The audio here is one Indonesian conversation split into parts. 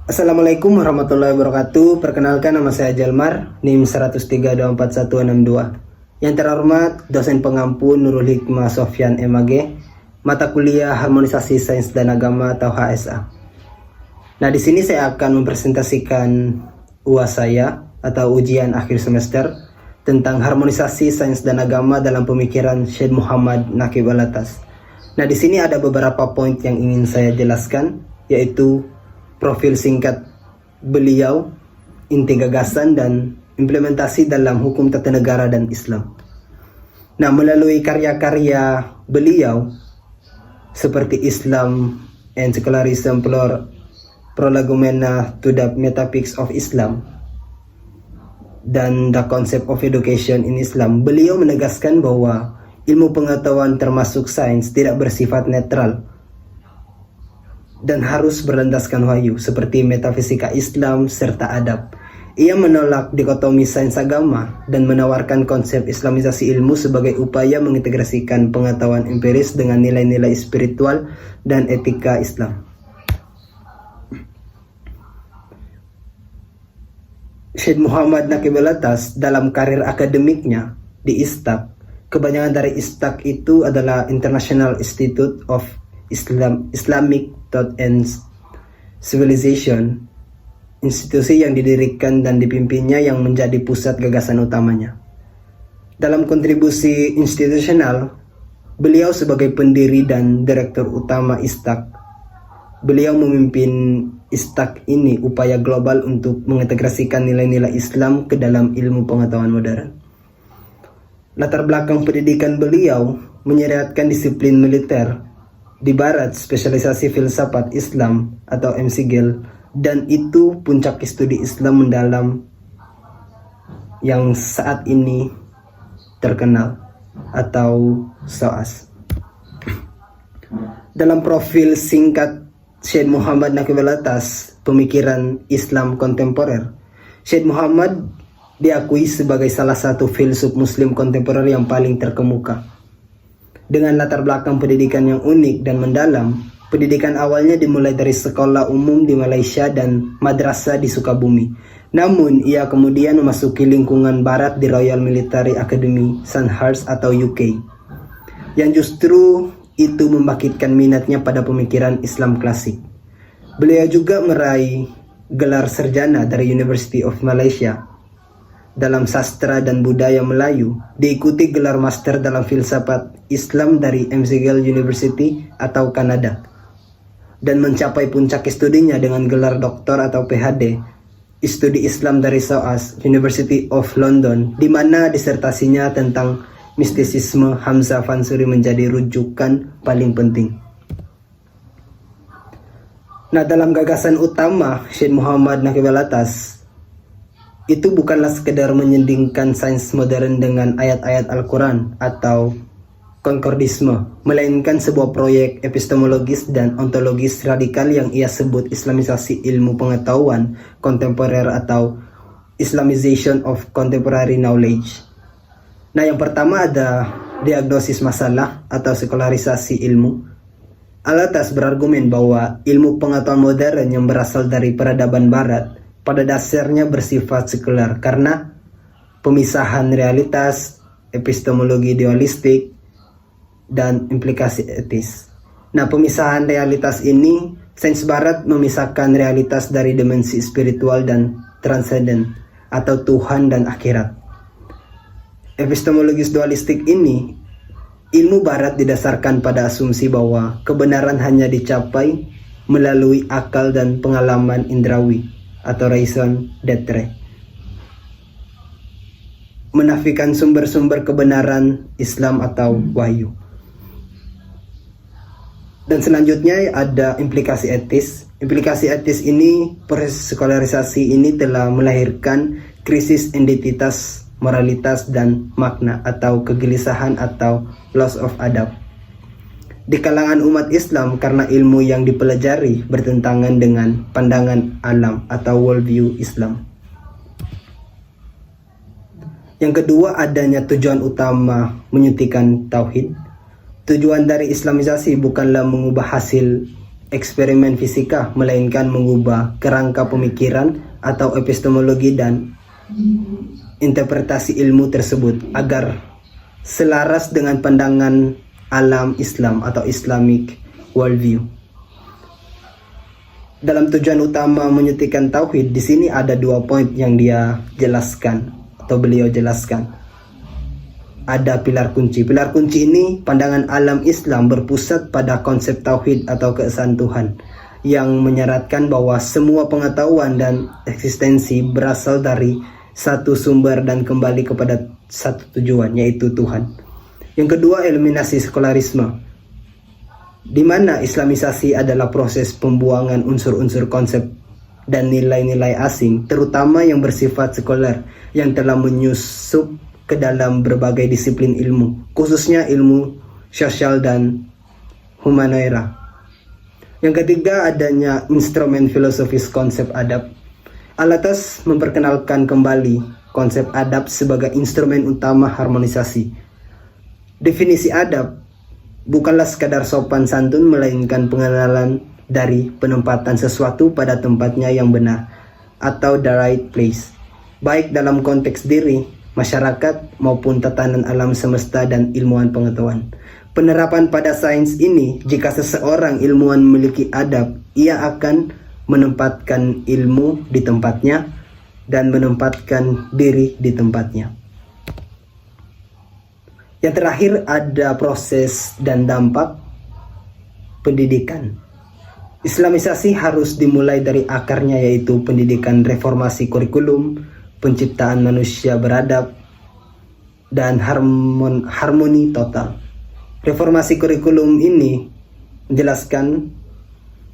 Assalamualaikum warahmatullahi wabarakatuh. Perkenalkan, nama saya Jalmar, NIM 103244162. Yang terhormat dosen pengampu Nurul Hikmah Sofyan MAG, mata kuliah Harmonisasi Sains dan Agama atau HSA. Nah, di sini saya akan mempresentasikan UAS saya atau ujian akhir semester tentang harmonisasi sains dan agama dalam pemikiran Syed Muhammad Naqib Alatas. Nah, di sini ada beberapa poin yang ingin saya jelaskan, yaitu profil singkat beliau, inti gagasan dan implementasi dalam hukum tata negara dan Islam. Nah, melalui karya-karya beliau seperti Islam and Secularism, Prolegomena to the Metaphysics of Islam, dan The Concept of Education in Islam, beliau menegaskan bahwa ilmu pengetahuan termasuk sains tidak bersifat netral dan harus berlandaskan wahyu seperti metafisika Islam serta adab. Ia menolak dikotomi sains agama dan menawarkan konsep islamisasi ilmu sebagai upaya mengintegrasikan pengetahuan empiris dengan nilai-nilai spiritual dan etika Islam. Syed Muhammad Naqib Alatas dalam karir akademiknya di ISTAK, kebanyakan dari ISTAK itu adalah International Institute of Islamic Thought and Civilization, institusi yang didirikan dan dipimpinnya yang menjadi pusat gagasan utamanya. Dalam kontribusi institusional, beliau sebagai pendiri dan direktur utama ISTAK, beliau memimpin ISTAK ini upaya global untuk mengintegrasikan nilai-nilai Islam ke dalam ilmu pengetahuan modern. Latar belakang pendidikan beliau menyeriatkan disiplin militer di Barat, spesialisasi filsafat Islam atau MCGIL, dan itu puncak studi Islam mendalam yang saat ini terkenal atau SOAS. Dalam profil singkat Syed Muhammad Naqib Alatas, pemikiran Islam kontemporer, Syed Muhammad diakui sebagai salah satu filsuf muslim kontemporer yang paling terkemuka. Dengan latar belakang pendidikan yang unik dan mendalam, pendidikan awalnya dimulai dari sekolah umum di Malaysia dan madrasah di Sukabumi. Namun, ia kemudian memasuki lingkungan barat di Royal Military Academy Sandhurst atau UK, yang justru itu membangkitkan minatnya pada pemikiran Islam klasik. Beliau juga meraih gelar sarjana dari University of Malaysia dalam sastra dan budaya Melayu, diikuti gelar master dalam filsafat Islam dari McGill University atau Kanada, dan mencapai puncak studinya dengan gelar doktor atau PhD studi Islam dari SOAS University of London, di mana disertasinya tentang mistisisme Hamzah Fansuri menjadi rujukan paling penting. Nah, dalam gagasan utama Syed Muhammad Naqib Alatas, itu bukanlah sekedar menyandingkan sains modern dengan ayat-ayat Al-Quran atau konkordisme, melainkan sebuah proyek epistemologis dan ontologis radikal yang ia sebut Islamisasi ilmu pengetahuan kontemporer atau Islamization of Contemporary Knowledge. Nah, yang pertama ada diagnosis masalah atau sekularisasi ilmu. Alatas berargumen bahwa ilmu pengetahuan modern yang berasal dari peradaban barat pada dasarnya bersifat sekular karena pemisahan realitas, epistemologi dualistik, dan implikasi etis. Nah, pemisahan realitas ini, sains barat memisahkan realitas dari dimensi spiritual dan transenden atau Tuhan dan akhirat. Epistemologis dualistik ini, ilmu barat didasarkan pada asumsi bahwa kebenaran hanya dicapai melalui akal dan pengalaman indrawi atau raison d'être, menafikan sumber-sumber kebenaran Islam atau wahyu. Dan selanjutnya ada implikasi etis. Implikasi etis ini, proses sekularisasi ini telah melahirkan krisis identitas, moralitas, dan makna atau kegelisahan atau loss of adab di kalangan umat Islam karena ilmu yang dipelajari bertentangan dengan pandangan alam atau worldview Islam. Yang kedua, adanya tujuan utama menyuntikkan tauhid. Tujuan dari Islamisasi bukanlah mengubah hasil eksperimen fisika, melainkan mengubah kerangka pemikiran atau epistemologi dan interpretasi ilmu tersebut agar selaras dengan pandangan alam Islam atau Islamic worldview. Dalam tujuan utama menyutikan tauhid, di sini ada 2 poin yang dia jelaskan atau beliau jelaskan. Ada pilar kunci. Pilar kunci ini pandangan alam Islam berpusat pada konsep tauhid atau keesaan Tuhan yang menyaratkan bahwa semua pengetahuan dan eksistensi berasal dari satu sumber dan kembali kepada satu tujuan, yaitu Tuhan. Yang kedua, eliminasi sekularisme, di mana Islamisasi adalah proses pembuangan unsur-unsur konsep dan nilai-nilai asing, terutama yang bersifat sekuler, yang telah menyusup ke dalam berbagai disiplin ilmu, khususnya ilmu sosial dan humaniora. Yang ketiga, adanya instrumen filosofis konsep adab. Al-Atas memperkenalkan kembali konsep adab sebagai instrumen utama harmonisasi. Definisi adab bukanlah sekadar sopan santun, melainkan pengenalan dari penempatan sesuatu pada tempatnya yang benar atau the right place, baik dalam konteks diri, masyarakat, maupun tatanan alam semesta dan ilmuwan pengetahuan. Penerapan pada sains ini, jika seseorang ilmuwan memiliki adab, ia akan menempatkan ilmu di tempatnya dan menempatkan diri di tempatnya. Yang terakhir, ada proses dan dampak pendidikan. Islamisasi harus dimulai dari akarnya, yaitu pendidikan reformasi kurikulum, penciptaan manusia beradab, dan harmoni total. Reformasi kurikulum ini menjelaskan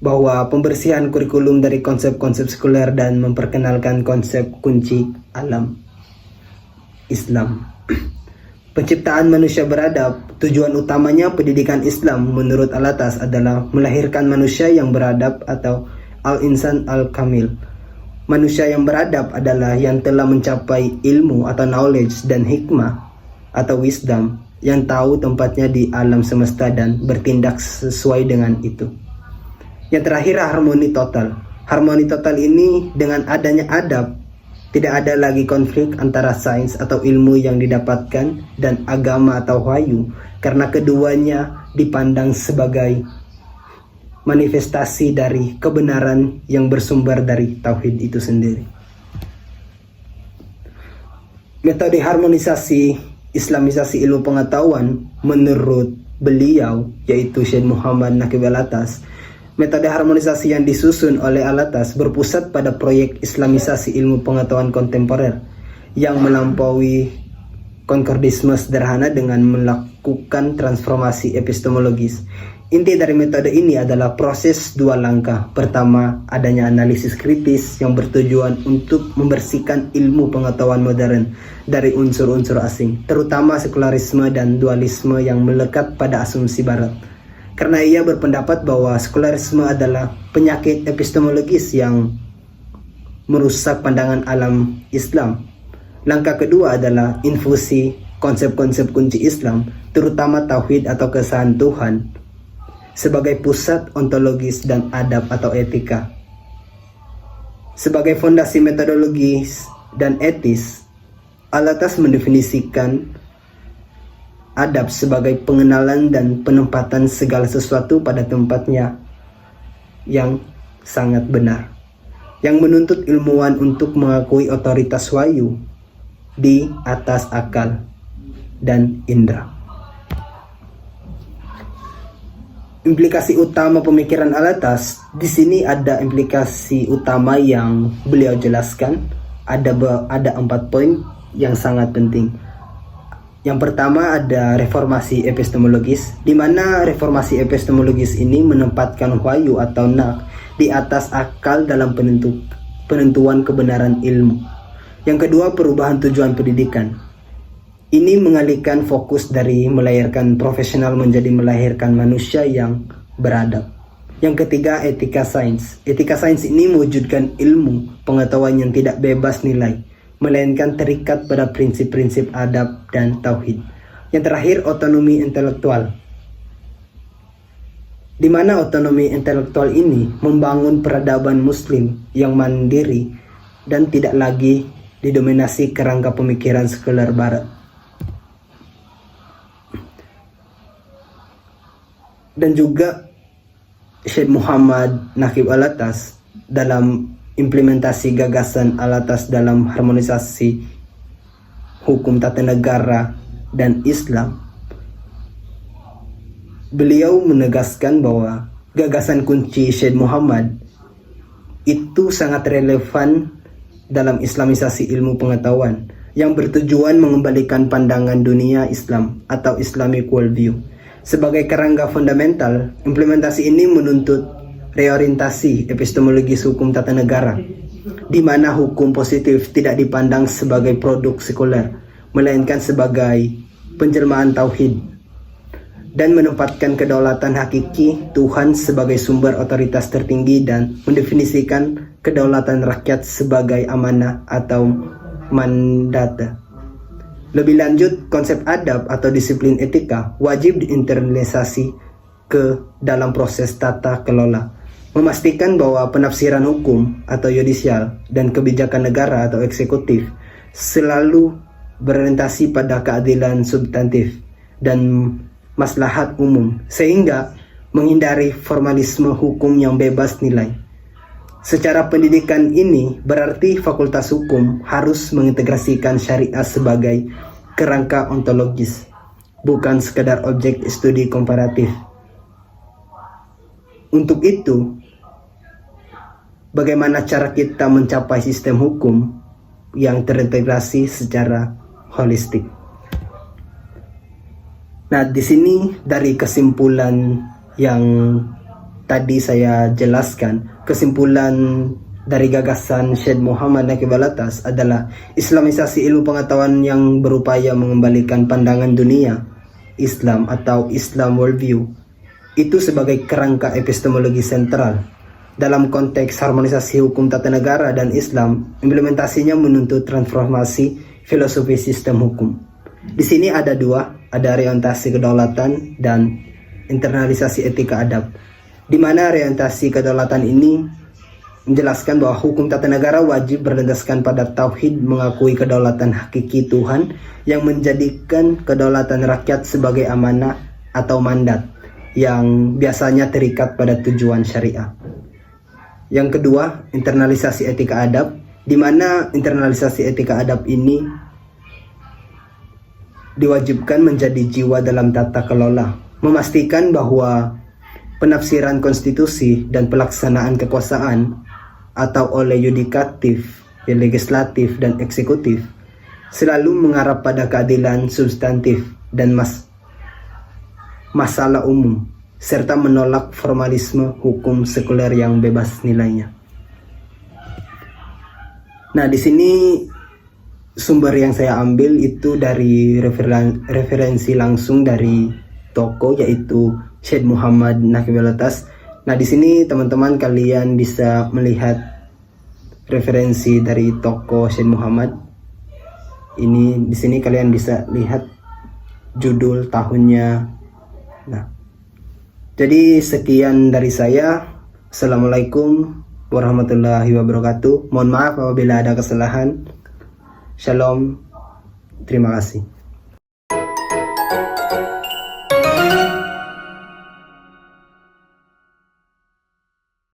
bahwa pembersihan kurikulum dari konsep-konsep sekuler dan memperkenalkan konsep kunci alam Islam. Penciptaan manusia beradab, tujuan utamanya pendidikan Islam menurut Al-Atas adalah melahirkan manusia yang beradab atau al-insan al-kamil. Manusia yang beradab adalah yang telah mencapai ilmu atau knowledge dan hikmah atau wisdom, yang tahu tempatnya di alam semesta dan bertindak sesuai dengan itu. Yang terakhir, harmoni total. Harmoni total ini, dengan adanya adab, tidak ada lagi konflik antara sains atau ilmu yang didapatkan dan agama atau wahyu, karena keduanya dipandang sebagai manifestasi dari kebenaran yang bersumber dari tauhid itu sendiri. Metode harmonisasi Islamisasi ilmu pengetahuan menurut beliau, yaitu Syed Muhammad Naqib Al-Atas, metode harmonisasi yang disusun oleh Al-Atas berpusat pada proyek Islamisasi ilmu pengetahuan kontemporer yang melampaui konkordisme sederhana dengan melakukan transformasi epistemologis. Inti dari metode ini adalah proses 2 langkah. Pertama, adanya analisis kritis yang bertujuan untuk membersihkan ilmu pengetahuan modern dari unsur-unsur asing, terutama sekularisme dan dualisme yang melekat pada asumsi barat. Karena ia berpendapat bahwa sekularisme adalah penyakit epistemologis yang merusak pandangan alam Islam. Langkah kedua adalah infusi konsep-konsep kunci Islam, terutama tauhid atau keesaan Tuhan, sebagai pusat ontologis dan adab atau etika. Sebagai fondasi metodologis dan etis, Al-Atas mendefinisikan adab sebagai pengenalan dan penempatan segala sesuatu pada tempatnya yang sangat benar, yang menuntut ilmuwan untuk mengakui otoritas wahyu di atas akal dan indera. Implikasi utama pemikiran Al-Atas, di sini ada implikasi utama yang beliau jelaskan. Ada 4 poin yang sangat penting. Yang pertama, ada reformasi epistemologis, di mana reformasi epistemologis ini menempatkan wahyu atau nak di atas akal dalam penentuan kebenaran ilmu. Yang kedua, perubahan tujuan pendidikan. Ini mengalihkan fokus dari melahirkan profesional menjadi melahirkan manusia yang beradab. Yang ketiga, etika sains. Etika sains ini mewujudkan ilmu pengetahuan yang tidak bebas nilai, melainkan terikat pada prinsip-prinsip adab dan tauhid. Yang terakhir, otonomi intelektual. di mana otonomi intelektual ini membangun peradaban Muslim yang mandiri dan tidak lagi didominasi kerangka pemikiran sekuler Barat. Dan juga Syed Muhammad Naqib Alatas dalam implementasi gagasan Alatas dalam harmonisasi hukum tata negara dan Islam, beliau menegaskan bahwa gagasan kunci Syed Muhammad itu sangat relevan dalam Islamisasi ilmu pengetahuan yang bertujuan mengembalikan pandangan dunia Islam atau Islamic worldview. Sebagai kerangka fundamental, implementasi ini menuntut reorientasi epistemologis hukum tata negara, di mana hukum positif tidak dipandang sebagai produk sekuler, melainkan sebagai penjelmaan tauhid, dan menempatkan kedaulatan hakiki Tuhan sebagai sumber otoritas tertinggi dan mendefinisikan kedaulatan rakyat sebagai amanah atau mandat. Lebih lanjut, konsep adab atau disiplin etika wajib diinternalisasi ke dalam proses tata kelola, memastikan bahwa penafsiran hukum atau yudisial dan kebijakan negara atau eksekutif selalu berorientasi pada keadilan substantif dan maslahat umum, sehingga menghindari formalisme hukum yang bebas nilai. Secara pendidikan ini berarti Fakultas Hukum harus mengintegrasikan syariah sebagai kerangka ontologis, bukan sekedar objek studi komparatif. Untuk itu, bagaimana cara kita mencapai sistem hukum yang terintegrasi secara holistik? Nah, di sini dari kesimpulan yang tadi saya jelaskan, kesimpulan dari gagasan Syed Muhammad Naqib Alatas adalah Islamisasi ilmu pengetahuan yang berupaya mengembalikan pandangan dunia Islam atau Islam worldview itu sebagai kerangka epistemologi sentral. Dalam konteks harmonisasi hukum tata negara dan Islam, implementasinya menuntut transformasi filosofi sistem hukum. Di sini ada dua, ada orientasi kedaulatan dan internalisasi etika adab, di mana orientasi kedaulatan ini menjelaskan bahwa hukum tata negara wajib berlandaskan pada tauhid, mengakui kedaulatan hakiki Tuhan yang menjadikan kedaulatan rakyat sebagai amanah atau mandat yang biasanya terikat pada tujuan syariah. Yang kedua, internalisasi etika adab, di mana internalisasi etika adab ini diwajibkan menjadi jiwa dalam tata kelola, memastikan bahwa penafsiran konstitusi dan pelaksanaan kekuasaan atau oleh yudikatif, legislatif, dan eksekutif selalu mengarah pada keadilan substantif dan masalah umum, serta menolak formalisme hukum sekuler yang bebas nilainya. Nah, di sini sumber yang saya ambil itu dari referensi langsung dari tokoh, yaitu Syed Muhammad Naqib Alatas. Nah, di sini teman-teman kalian bisa melihat referensi dari tokoh Syed Muhammad. Ini di sini kalian bisa lihat judul tahunnya. Nah, jadi sekian dari saya. Assalamualaikum warahmatullahi wabarakatuh. Mohon maaf apabila ada kesalahan. Shalom. Terima kasih.